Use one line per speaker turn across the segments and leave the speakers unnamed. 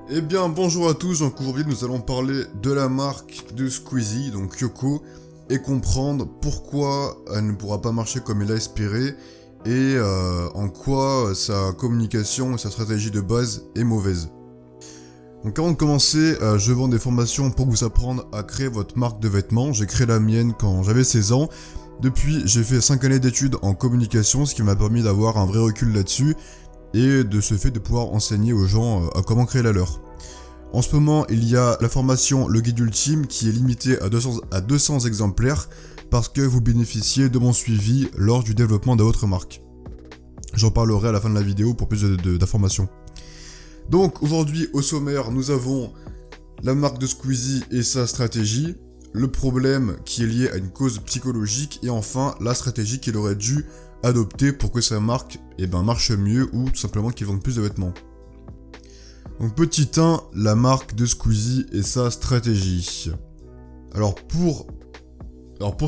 Eh bien bonjour à tous, donc aujourd'hui nous allons parler de la marque de Squeezie, donc Kyoko, et comprendre pourquoi elle ne pourra pas marcher comme il a espéré, et en quoi sa communication et sa stratégie de base est mauvaise. Donc avant de commencer, je vends des formations pour vous apprendre à créer votre marque de vêtements. J'ai créé la mienne quand j'avais 16 ans. Depuis, j'ai fait 5 années d'études en communication, ce qui m'a permis d'avoir un vrai recul là-dessus, et de ce fait de pouvoir enseigner aux gens à comment créer la leur. En ce moment, il y a la formation Le Guide Ultime qui est limitée à 200 exemplaires parce que vous bénéficiez de mon suivi lors du développement de votre marque. J'en parlerai à la fin de la vidéo pour plus d'informations. Donc aujourd'hui au sommaire, nous avons la marque de Squeezie et sa stratégie, le problème qui est lié à une cause psychologique et enfin la stratégie qu'il aurait dû adopter pour que sa marque marche mieux ou tout simplement qu'il vende plus de vêtements. Donc petit 1, la marque de Squeezie et sa stratégie. Alors pour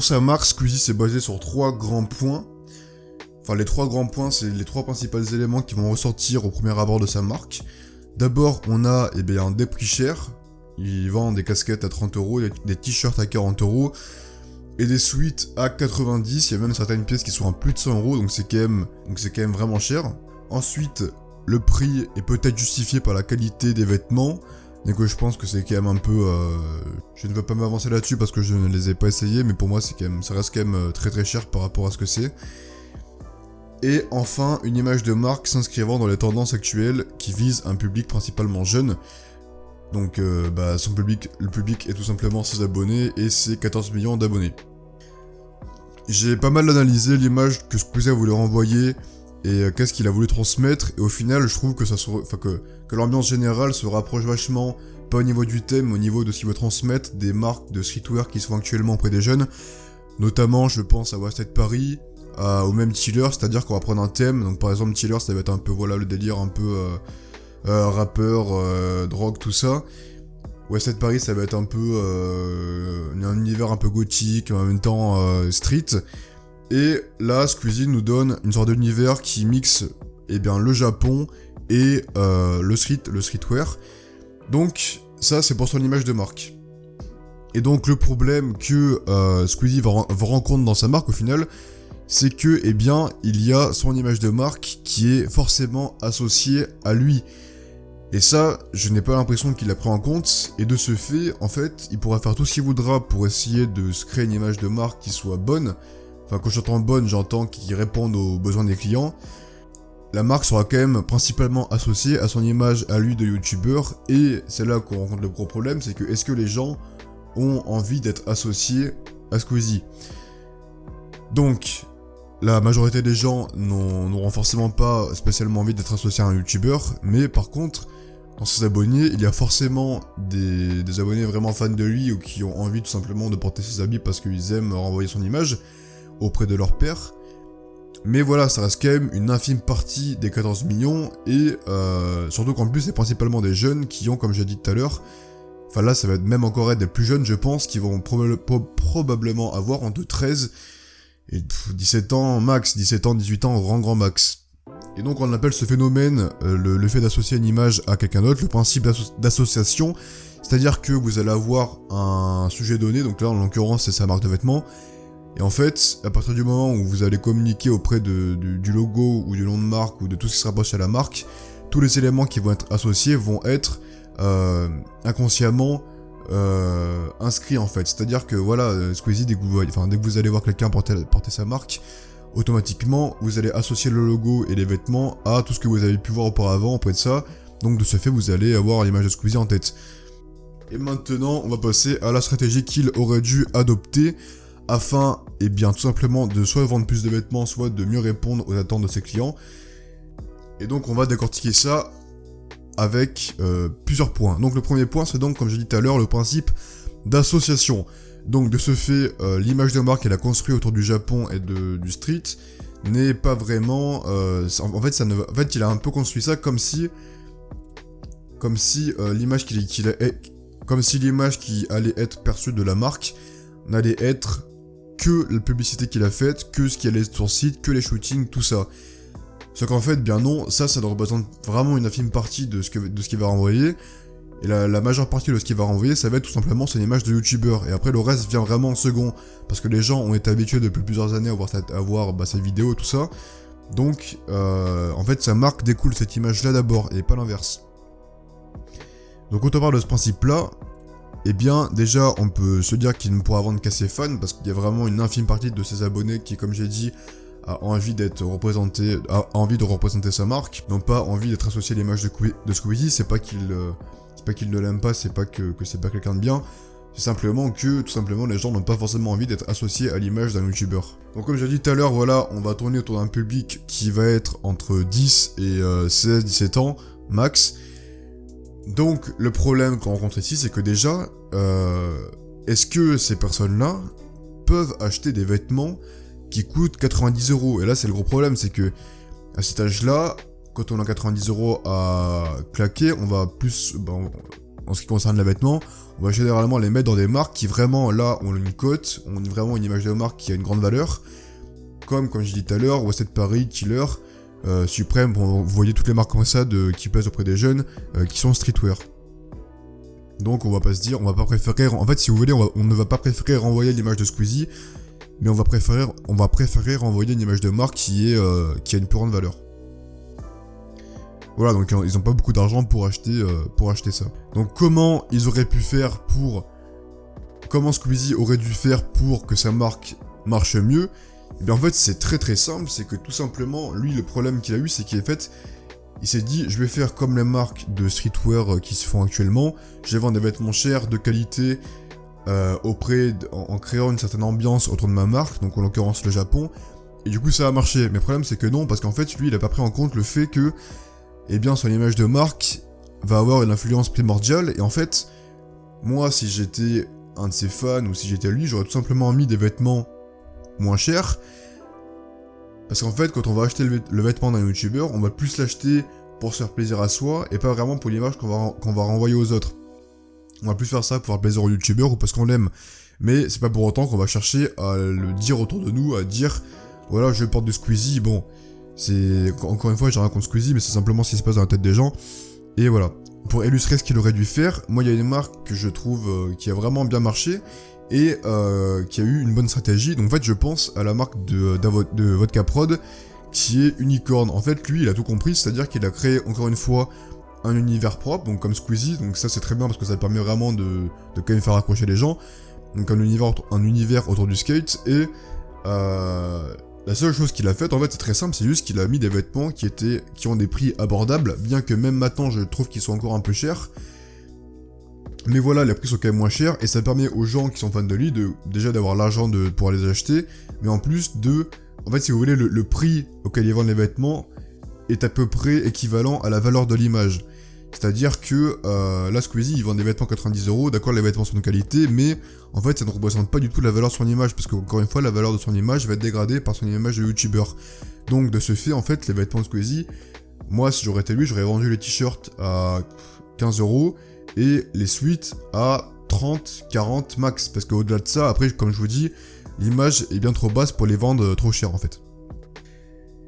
sa marque, Squeezie s'est basé sur 3 grands points. Enfin les 3 grands points, c'est les 3 principaux éléments qui vont ressortir au premier abord de sa marque. D'abord on a des prix chers. Ils vendent des casquettes à 30€, des t-shirts à 40€ et des suites à 90€. Il y a même certaines pièces qui sont à plus de 100€, donc c'est quand même vraiment cher. Ensuite, le prix est peut-être justifié par la qualité des vêtements, donc je pense que c'est quand même un peu... je ne veux pas m'avancer là-dessus parce que je ne les ai pas essayés, mais pour moi ça reste quand même très très cher par rapport à ce que c'est. Et enfin, une image de marque s'inscrivant dans les tendances actuelles qui visent un public principalement jeune. Donc le public est tout simplement ses abonnés et ses 14 millions d'abonnés. J'ai pas mal analysé l'image que Squeezie a voulu renvoyer et qu'est-ce qu'il a voulu transmettre, et au final je trouve que l'ambiance générale se rapproche vachement, pas au niveau du thème, mais au niveau de ce qu'il veut transmettre, des marques de streetwear qui sont actuellement auprès des jeunes. Notamment je pense à Wasted Paris, au même Tiller, c'est-à-dire qu'on va prendre un thème, donc par exemple Tiller ça va être un peu le délire un peu rappeur, drogue, tout ça. Wasted Paris ça va être un peu un univers un peu gothique, en même temps street. Et là, Squeezie nous donne une sorte d'univers qui mixe le Japon et le streetwear. Donc ça c'est pour son image de marque. Et donc le problème que Squeezie va rencontrer dans sa marque au final, c'est que il y a son image de marque qui est forcément associée à lui. Et ça, je n'ai pas l'impression qu'il l'a pris en compte, et de ce fait, en fait, il pourra faire tout ce qu'il voudra pour essayer de se créer une image de marque qui soit bonne. Enfin, quand j'entends bonne, j'entends qui réponde aux besoins des clients. La marque sera quand même principalement associée à son image à lui de youtubeur, et c'est là qu'on rencontre le gros problème, c'est que est-ce que les gens ont envie d'être associés à Squeezie ? Donc, la majorité des gens n'auront forcément pas spécialement envie d'être associés à un youtubeur, mais par contre, dans ses abonnés, il y a forcément des abonnés vraiment fans de lui ou qui ont envie tout simplement de porter ses habits parce qu'ils aiment renvoyer son image auprès de leur père. Mais voilà, ça reste quand même une infime partie des 14 millions et surtout qu'en plus c'est principalement des jeunes qui ont, comme j'ai dit tout à l'heure, enfin là ça va même encore être des plus jeunes je pense, qui vont probablement avoir entre 13 et 17 ans max, 17 ans, 18 ans grand max. Et donc on appelle ce phénomène le fait d'associer une image à quelqu'un d'autre, le principe d'association, c'est-à-dire que vous allez avoir un sujet donné, donc là en l'occurrence c'est sa marque de vêtements, et en fait, à partir du moment où vous allez communiquer auprès du logo ou du nom de marque ou de tout ce qui se rapproche à la marque, tous les éléments qui vont être associés vont être inconsciemment inscrits en fait. C'est-à-dire que voilà, Squeezie, dès que vous allez voir quelqu'un porter sa marque, automatiquement vous allez associer le logo et les vêtements à tout ce que vous avez pu voir auparavant auprès de ça. Donc de ce fait, vous allez avoir l'image de Squeezie en tête. Et maintenant, on va passer à la stratégie qu'il aurait dû adopter afin, tout simplement, de soit vendre plus de vêtements, soit de mieux répondre aux attentes de ses clients. Et donc, on va décortiquer ça avec plusieurs points. Donc, le premier point, c'est donc, comme j'ai dit tout à l'heure, le principe d'association. Donc, de ce fait, l'image de marque qu'elle a construite autour du Japon et du street n'est pas vraiment... en fait, il a un peu construit ça comme si l'image qui allait être perçue de la marque n'allait être que la publicité qu'il a faite, que ce qui allait être sur site, que les shootings, tout ça. Sauf qu'en fait, bien non, ça représente vraiment une infime partie de ce qu'il va renvoyer. Et la majeure partie de ce qu'il va renvoyer, ça va être tout simplement son image de youtubeur. Et après, le reste vient vraiment en second. Parce que les gens ont été habitués depuis plusieurs années à voir ses vidéos, tout ça. Donc, en fait, sa marque découle de cette image-là d'abord, et pas l'inverse. Donc, quand on parle de ce principe-là, eh bien, déjà, on peut se dire qu'il ne pourra vendre qu'à ses fans, parce qu'il y a vraiment une infime partie de ses abonnés qui, comme j'ai dit, a envie de représenter sa marque, n'ont pas envie d'être associé à l'image de Squeezie. C'est pas qu'il ne l'aime pas, c'est pas que c'est pas quelqu'un de bien, c'est simplement que, tout simplement, les gens n'ont pas forcément envie d'être associés à l'image d'un youtubeur. Donc comme j'ai dit tout à l'heure, voilà, on va tourner autour d'un public qui va être entre 10 et 16-17 ans, max. Donc le problème qu'on rencontre ici, c'est que déjà, est-ce que ces personnes-là peuvent acheter des vêtements qui coûtent 90 €? Et là, c'est le gros problème, c'est que, à cet âge-là, quand on a 90 € à claquer, on va plus, en ce qui concerne les vêtements, on va généralement les mettre dans des marques qui vraiment, là, ont une cote, ont vraiment une image de marque qui a une grande valeur, comme je dis tout à l'heure, West Paris, Killer, Supreme, bon, vous voyez toutes les marques comme ça qui plaisent auprès des jeunes, qui sont streetwear. Donc on va pas se dire, on va pas préférer, en fait si vous voulez, on ne va pas préférer renvoyer l'image de Squeezie, mais on va préférer renvoyer une image de marque qui a une plus grande valeur. Voilà, donc ils n'ont pas beaucoup d'argent pour acheter ça. Donc comment Squeezie aurait dû faire pour que sa marque marche mieux? Et bien en fait c'est très très simple, c'est que tout simplement, lui le problème qu'il a eu, c'est qu'il s'est dit, je vais faire comme les marques de streetwear qui se font actuellement, je vais vendre des vêtements chers, de qualité, en créant une certaine ambiance autour de ma marque, donc en l'occurrence le Japon, et du coup ça a marché. Mais le problème c'est que non, parce qu'en fait lui il a pas pris en compte le fait que, eh bien son image de marque va avoir une influence primordiale, et en fait, moi si j'étais un de ses fans, ou si j'étais lui, j'aurais tout simplement mis des vêtements moins chers, parce qu'en fait quand on va acheter le vêtement d'un youtubeur, on va plus l'acheter pour se faire plaisir à soi, et pas vraiment pour l'image qu'on va renvoyer aux autres. On va plus faire ça pour faire plaisir au youtubeur ou parce qu'on l'aime. Mais c'est pas pour autant qu'on va chercher à le dire autour de nous, à dire voilà, je porte de Squeezie. Bon, c'est encore une fois, j'ai rien contre Squeezie, mais c'est simplement ce qui se passe dans la tête des gens. Et voilà. Pour illustrer ce qu'il aurait dû faire, moi il y a une marque que je trouve qui a vraiment bien marché et qui a eu une bonne stratégie. Donc en fait, je pense à la marque de Vodka Prod qui est Unicorn. En fait, lui, il a tout compris, c'est-à-dire qu'il a créé encore une fois un univers propre, donc comme Squeezie, donc ça c'est très bien parce que ça permet vraiment de quand même faire accrocher les gens, donc un univers autour du skate, et la seule chose qu'il a faite en fait c'est très simple, c'est juste qu'il a mis des vêtements qui ont des prix abordables, bien que même maintenant je trouve qu'ils sont encore un peu chers, mais voilà, les prix sont quand même moins chers, et ça permet aux gens qui sont fans de lui déjà d'avoir l'argent pour les acheter, mais en plus en fait si vous voulez, le prix auquel ils vendent les vêtements est à peu près équivalent à la valeur de l'image. C'est-à-dire que là, Squeezie, il vend des vêtements 90 €, d'accord, les vêtements sont de qualité, mais en fait, ça ne représente pas du tout la valeur de son image, parce qu'encore une fois, la valeur de son image va être dégradée par son image de youtubeur. Donc, de ce fait, en fait, les vêtements de Squeezie, moi, si j'aurais été lui, j'aurais vendu les t-shirts à 15 € et les suites à 30, 40 max, parce qu'au-delà de ça, après, comme je vous dis, l'image est bien trop basse pour les vendre trop cher, en fait.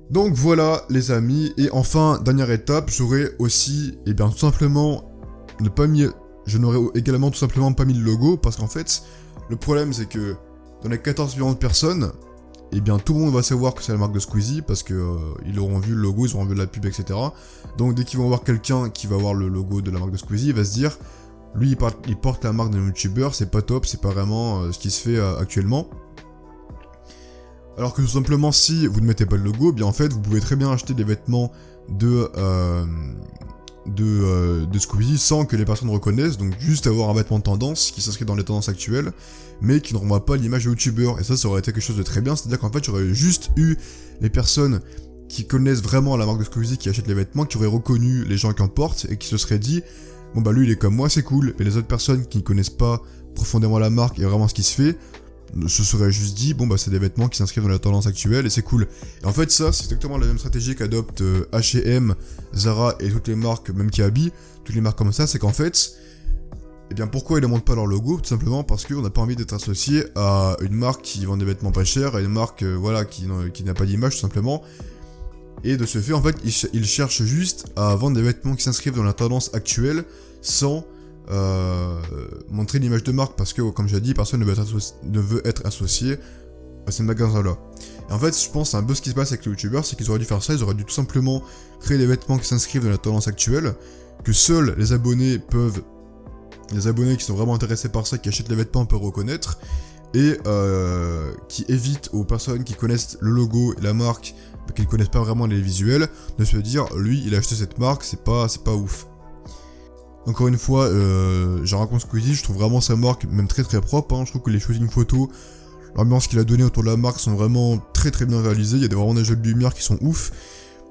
Donc voilà les amis, et enfin, dernière étape, j'aurais aussi, tout simplement, je n'aurais également tout simplement pas mis le logo, parce qu'en fait, le problème c'est que dans les 14 millions de personnes, tout le monde va savoir que c'est la marque de Squeezie, parce que ils auront vu le logo, ils auront vu la pub, etc. Donc dès qu'ils vont voir quelqu'un qui va voir le logo de la marque de Squeezie, il va se dire, lui il porte la marque d'un youtubeur, c'est pas top, c'est pas vraiment ce qui se fait actuellement. Alors que tout simplement, si vous ne mettez pas le logo, en fait, vous pouvez très bien acheter des vêtements de Squeezie sans que les personnes reconnaissent, donc juste avoir un vêtement de tendance qui s'inscrit dans les tendances actuelles, mais qui ne renvoie pas l'image de youtubeur. Et ça aurait été quelque chose de très bien, c'est-à-dire qu'en fait, j'aurais juste eu les personnes qui connaissent vraiment la marque de Squeezie, qui achètent les vêtements, qui auraient reconnu les gens qui en portent, et qui se seraient dit, bon lui il est comme moi, c'est cool, et les autres personnes qui ne connaissent pas profondément la marque et vraiment ce qui se fait, se serait juste dit, c'est des vêtements qui s'inscrivent dans la tendance actuelle et c'est cool. Et en fait ça, c'est exactement la même stratégie qu'adoptent H&M, Zara et toutes les marques, même Kiabi, toutes les marques comme ça, c'est qu'en fait, pourquoi ils ne montrent pas leur logo? Tout simplement parce qu'on n'a pas envie d'être associé à une marque qui vend des vêtements pas chers, à une marque qui n'a pas d'image tout simplement. Et de ce fait, en fait, il cherche juste à vendre des vêtements qui s'inscrivent dans la tendance actuelle sans montrer l'image de marque, parce que, comme j'ai dit, personne ne veut être associé à ces magasins-là. Et en fait, je pense que c'est un peu ce qui se passe avec les youtubeurs, c'est qu'ils auraient dû faire ça, ils auraient dû tout simplement créer des vêtements qui s'inscrivent dans la tendance actuelle, que seuls les abonnés qui sont vraiment intéressés par ça, qui achètent les vêtements, peuvent reconnaître, et qui évitent aux personnes qui connaissent le logo et la marque, mais qui ne connaissent pas vraiment les visuels, de se dire, lui, il a acheté cette marque, c'est pas ouf. Encore une fois, j'en raconte Squeezie, je trouve vraiment sa marque même très très propre, hein. Je trouve que les shootings photos, l'ambiance qu'il a donnée autour de la marque sont vraiment très très bien réalisés, il y a vraiment des jeux de lumière qui sont ouf,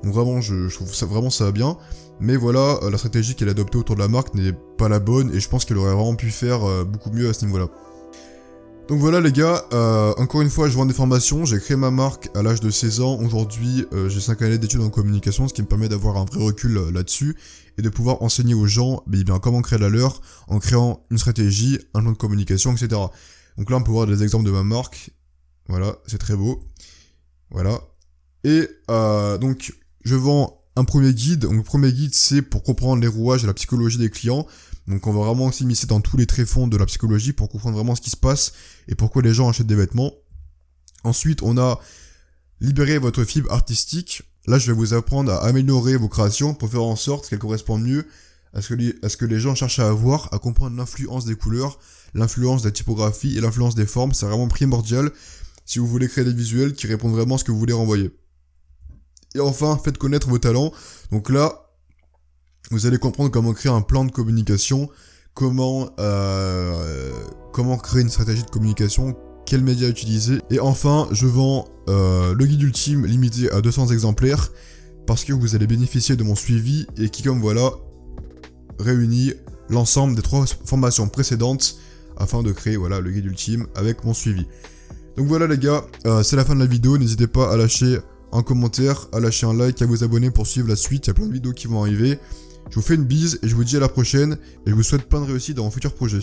donc vraiment je trouve ça vraiment ça va bien, mais voilà, la stratégie qu'elle a adoptée autour de la marque n'est pas la bonne, et je pense qu'elle aurait vraiment pu faire beaucoup mieux à ce niveau-là. Donc voilà les gars, encore une fois je vends des formations, j'ai créé ma marque à l'âge de 16 ans, aujourd'hui j'ai 5 années d'études en communication, ce qui me permet d'avoir un vrai recul là-dessus, et de pouvoir enseigner aux gens comment créer la leur, en créant une stratégie, un plan de communication, etc. Donc là on peut voir des exemples de ma marque, voilà, c'est très beau, voilà. Et donc je vends un premier guide, donc le premier guide c'est pour comprendre les rouages et la psychologie des clients. Donc on va vraiment s'immiscer dans tous les tréfonds de la psychologie pour comprendre vraiment ce qui se passe et pourquoi les gens achètent des vêtements. Ensuite on a libéré votre fibre artistique. Là je vais vous apprendre à améliorer vos créations pour faire en sorte qu'elles correspondent mieux à ce que les gens cherchent à avoir, à comprendre l'influence des couleurs, l'influence de la typographie et l'influence des formes. C'est vraiment primordial si vous voulez créer des visuels qui répondent vraiment à ce que vous voulez renvoyer. Et enfin, faites connaître vos talents. Donc là, vous allez comprendre comment créer un plan de communication, comment créer une stratégie de communication, quels médias utiliser. Et enfin, je vends le guide ultime limité à 200 exemplaires, parce que vous allez bénéficier de mon suivi, et qui, comme voilà, réunit l'ensemble des 3 formations précédentes, afin de créer voilà, le guide ultime avec mon suivi. Donc voilà les gars, c'est la fin de la vidéo, n'hésitez pas à lâcher un commentaire, à lâcher un like, à vous abonner pour suivre la suite, il y a plein de vidéos qui vont arriver. Je vous fais une bise et je vous dis à la prochaine, et je vous souhaite plein de réussite dans vos futurs projets.